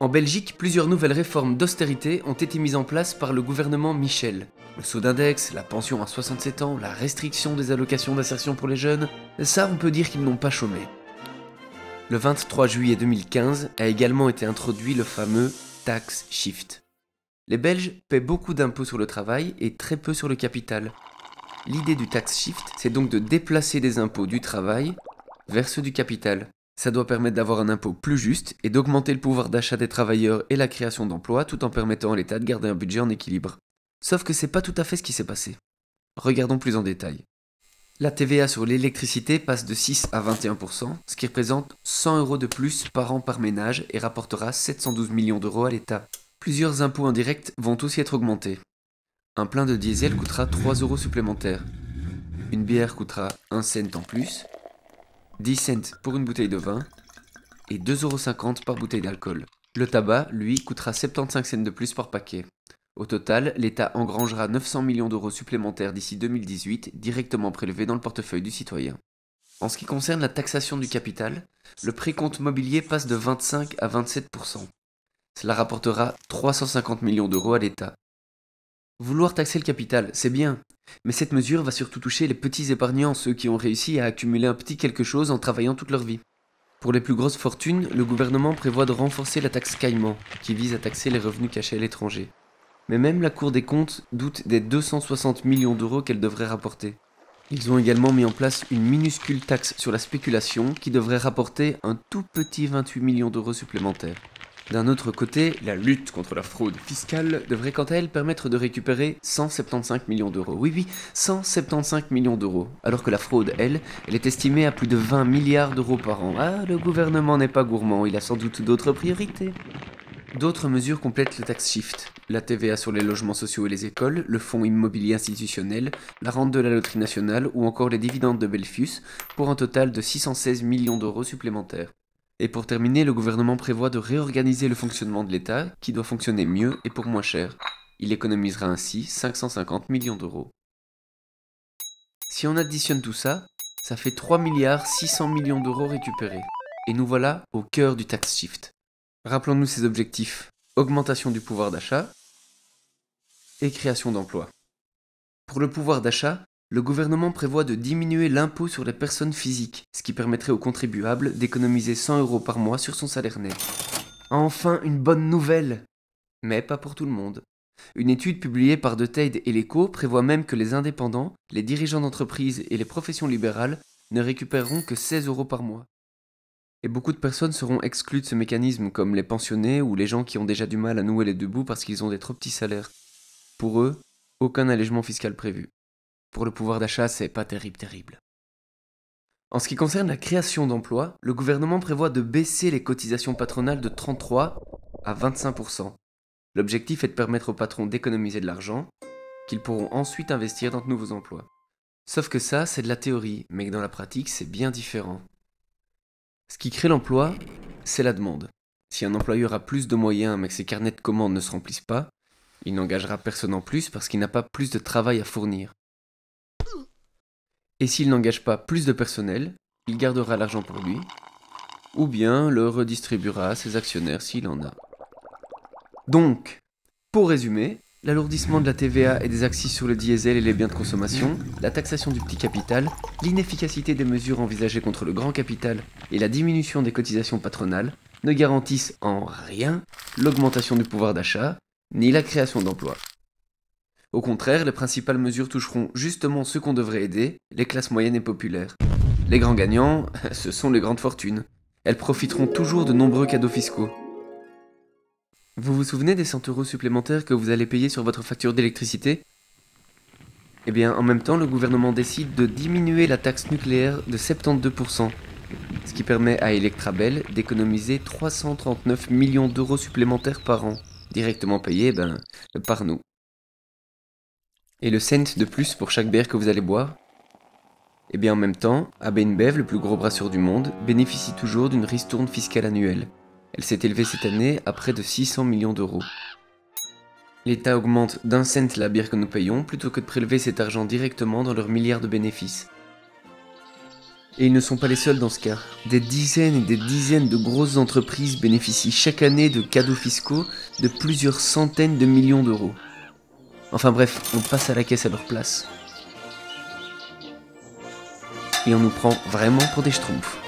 En Belgique, plusieurs nouvelles réformes d'austérité ont été mises en place par le gouvernement Michel. Le saut d'index, la pension à 67 ans, la restriction des allocations d'insertion pour les jeunes, ça on peut dire qu'ils n'ont pas chômé. Le 23 juillet 2015 a également été introduit le fameux tax shift. Les Belges paient beaucoup d'impôts sur le travail et très peu sur le capital. L'idée du tax shift, c'est donc de déplacer des impôts du travail vers ceux du capital. Ça doit permettre d'avoir un impôt plus juste et d'augmenter le pouvoir d'achat des travailleurs et la création d'emplois tout en permettant à l'État de garder un budget en équilibre. Sauf que c'est pas tout à fait ce qui s'est passé. Regardons plus en détail. La TVA sur l'électricité passe de 6 à 21%, ce qui représente 100 € de plus par an par ménage et rapportera 712 millions d'euros à l'État. Plusieurs impôts indirects vont aussi être augmentés. Un plein de diesel coûtera 3 € supplémentaires. Une bière coûtera 1 cent en plus, 10 cents pour une bouteille de vin et 2,50 € par bouteille d'alcool. Le tabac, lui, coûtera 75 cents de plus par paquet. Au total, l'État engrangera 900 millions d'euros supplémentaires d'ici 2018, directement prélevés dans le portefeuille du citoyen. En ce qui concerne la taxation du capital, le précompte mobilier passe de 25 à 27%. Cela rapportera 350 millions d'euros à l'État. Vouloir taxer le capital, c'est bien, mais cette mesure va surtout toucher les petits épargnants, ceux qui ont réussi à accumuler un petit quelque chose en travaillant toute leur vie. Pour les plus grosses fortunes, le gouvernement prévoit de renforcer la taxe Caïman, qui vise à taxer les revenus cachés à l'étranger. Mais même la Cour des comptes doute des 260 millions d'euros qu'elle devrait rapporter. Ils ont également mis en place une minuscule taxe sur la spéculation qui devrait rapporter un tout petit 28 millions d'euros supplémentaires. D'un autre côté, la lutte contre la fraude fiscale devrait quant à elle permettre de récupérer 175 millions d'euros. Oui, 175 millions d'euros. Alors que la fraude, elle est estimée à plus de 20 milliards d'euros par an. Ah, le gouvernement n'est pas gourmand, il a sans doute d'autres priorités. D'autres mesures complètent le tax shift. La TVA sur les logements sociaux et les écoles, le fonds immobilier institutionnel, la rente de la loterie nationale ou encore les dividendes de Belfius, pour un total de 616 millions d'euros supplémentaires. Et pour terminer, le gouvernement prévoit de réorganiser le fonctionnement de l'État, qui doit fonctionner mieux et pour moins cher. Il économisera ainsi 550 millions d'euros. Si on additionne tout ça, ça fait 3 milliards 600 millions d'euros récupérés. Et nous voilà au cœur du tax shift. Rappelons-nous ces objectifs: augmentation du pouvoir d'achat et création d'emplois. Pour le pouvoir d'achat, le gouvernement prévoit de diminuer l'impôt sur les personnes physiques, ce qui permettrait aux contribuables d'économiser 100 € par mois sur son salaire net. Enfin, une bonne nouvelle! Mais pas pour tout le monde. Une étude publiée par De Teyde et l'Echo prévoit même que les indépendants, les dirigeants d'entreprises et les professions libérales ne récupéreront que 16 € par mois. Et beaucoup de personnes seront exclues de ce mécanisme, comme les pensionnés ou les gens qui ont déjà du mal à nouer les deux bouts parce qu'ils ont des trop petits salaires. Pour eux, aucun allègement fiscal prévu. Pour le pouvoir d'achat, c'est pas terrible. En ce qui concerne la création d'emplois, le gouvernement prévoit de baisser les cotisations patronales de 33 à 25%. L'objectif est de permettre aux patrons d'économiser de l'argent, qu'ils pourront ensuite investir dans de nouveaux emplois. Sauf que ça, c'est de la théorie, mais que dans la pratique, c'est bien différent. Ce qui crée l'emploi, c'est la demande. Si un employeur a plus de moyens mais que ses carnets de commandes ne se remplissent pas, il n'engagera personne en plus parce qu'il n'a pas plus de travail à fournir. Et s'il n'engage pas plus de personnel, il gardera l'argent pour lui, ou bien le redistribuera à ses actionnaires s'il en a. Donc, pour résumer, l'alourdissement de la TVA et des accises sur le diesel et les biens de consommation, la taxation du petit capital, l'inefficacité des mesures envisagées contre le grand capital et la diminution des cotisations patronales ne garantissent en rien l'augmentation du pouvoir d'achat, ni la création d'emplois. Au contraire, les principales mesures toucheront justement ceux qu'on devrait aider, les classes moyennes et populaires. Les grands gagnants, ce sont les grandes fortunes. Elles profiteront toujours de nombreux cadeaux fiscaux. Vous vous souvenez des 100 € supplémentaires que vous allez payer sur votre facture d'électricité ? Eh bien, en même temps, le gouvernement décide de diminuer la taxe nucléaire de 72%, ce qui permet à Electrabel d'économiser 339 millions d'euros supplémentaires par an, directement payés par nous. Et le cent de plus pour chaque bière que vous allez boire ? Eh bien, en même temps, AB InBev, le plus gros brasseur du monde, bénéficie toujours d'une ristourne fiscale annuelle. Elle s'est élevée cette année à près de 600 millions d'euros. L'État augmente d'1 cent la bière que nous payons plutôt que de prélever cet argent directement dans leurs milliards de bénéfices. Et ils ne sont pas les seuls dans ce cas. Des dizaines et des dizaines de grosses entreprises bénéficient chaque année de cadeaux fiscaux de plusieurs centaines de millions d'euros. Enfin bref, on passe à la caisse à leur place. Et on nous prend vraiment pour des schtroumpfs.